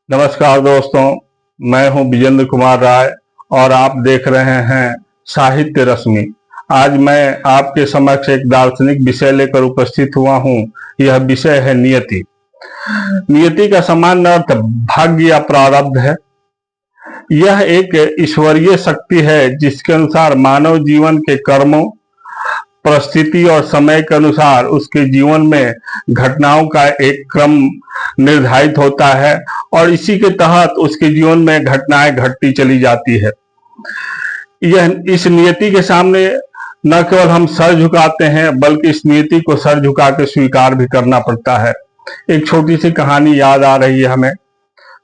नमस्कार दोस्तों, मैं हूं विजेंद्र कुमार राय और आप देख रहे हैं साहित्य रश्मि। आज मैं आपके समक्ष एक दार्शनिक विषय लेकर उपस्थित हुआ हूं। यह विषय है नियति। नियति का सामान्य अर्थ भाग्य या प्रारब्ध है। यह एक ईश्वरीय शक्ति है जिसके अनुसार मानव जीवन के कर्मों, परिस्थिति और समय के अनुसार उसके जीवन में घटनाओं का एक क्रम निर्धारित होता है और इसी के तहत उसके जीवन में घटनाएं घटती चली जाती है। इस नियति के सामने न केवल हम सर झुकाते हैं बल्कि इस नियति को सर झुका के स्वीकार भी करना पड़ता है। एक छोटी सी कहानी याद आ रही है हमें।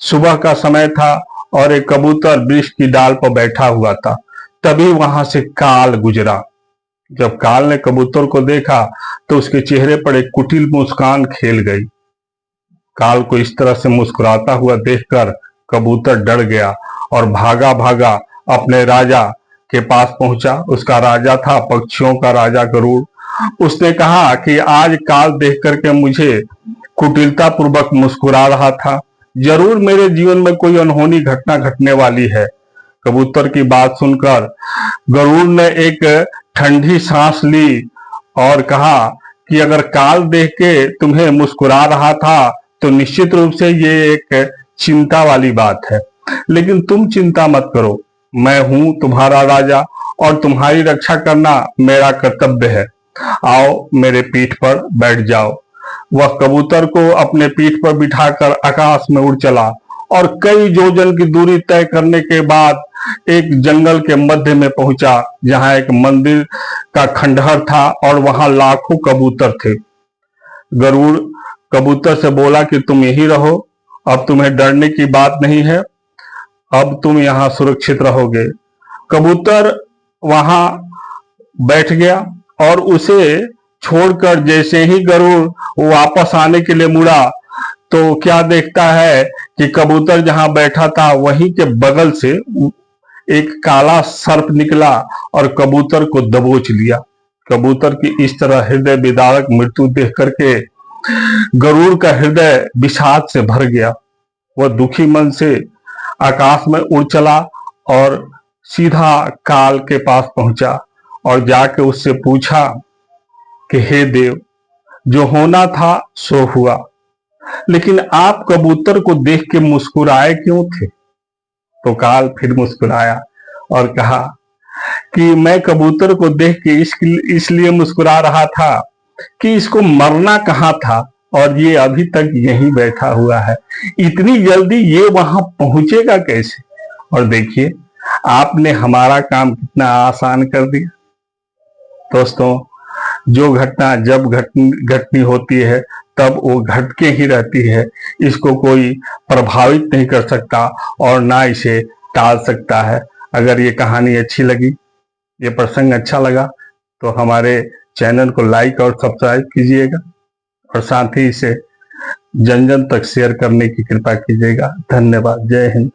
सुबह का समय था और एक कबूतर वृक्ष की डाल पर बैठा हुआ था। तभी वहां से काल गुजरा। जब काल ने कबूतर को देखा तो उसके चेहरे पर एक कुटिल मुस्कान खेल गई। काल को इस तरह से मुस्कुराता हुआ देखकर कबूतर डर गया और भागा भागा अपने राजा के पास पहुंचा। उसका राजा था पक्षियों का राजा गरुड़। उसने कहा कि आज काल देख करके मुझे कुटिलता पूर्वक मुस्कुरा रहा था। जरूर मेरे जीवन में कोई अनहोनी घटना घटने वाली है। कबूतर की बात सुनकर गरुड़ ने एक ठंडी सांस ली और कहा कि अगर काल देख के तुम्हें मुस्कुरा रहा था तो निश्चित रूप से ये एक चिंता वाली बात है, लेकिन तुम चिंता मत करो। मैं हूं तुम्हारा राजा और तुम्हारी रक्षा करना मेरा कर्तव्य है। आओ मेरे पीठ पर बैठ जाओ। वह कबूतर को अपने पीठ पर बिठाकर आकाश में उड़ चला और कई योजन की दूरी तय करने के बाद एक जंगल के मध्य में पहुंचा, जहां एक मंदिर का खंडहर था और वहां लाखों कबूतर थे। गरुड़ कबूतर से बोला कि तुम यहीं रहो, अब तुम्हें डरने की बात नहीं है, अब तुम यहाँ सुरक्षित रहोगे। कबूतर वहां बैठ गया और उसे छोड़कर जैसे ही गरुड़ वापस आने के लिए मुड़ा तो क्या देखता है कि कबूतर जहां बैठा था वहीं के बगल से एक काला सर्प निकला और कबूतर को दबोच लिया। कबूतर की इस तरह हृदय विदारक मृत्यु देख करके गरुड़ का हृदय विषाद से भर गया। वह दुखी मन से आकाश में उड़ चला और सीधा काल के पास पहुंचा और जाके उससे पूछा कि हे देव, जो होना था सो हुआ, लेकिन आप कबूतर को देख के मुस्कुराए क्यों थे? तो काल फिर मुस्कुराया और कहा कि मैं कबूतर को देख के इसलिए मुस्कुरा रहा था कि इसको मरना कहाँ था और ये अभी तक यहीं बैठा हुआ है। इतनी जल्दी ये वहां पहुंचेगा कैसे? और देखिए, आपने हमारा काम कितना आसान कर दिया। दोस्तों, जो घटना जब घटनी होती है तब वो घट के ही रहती है। इसको कोई प्रभावित नहीं कर सकता और ना इसे टाल सकता है। अगर ये कहानी अच्छी लगी, ये प्रसंग अच्छा लगा तो हमारे चैनल को लाइक और सब्सक्राइब कीजिएगा और साथ ही इसे जन जन तक शेयर करने की कृपा कीजिएगा। धन्यवाद। जय हिंद।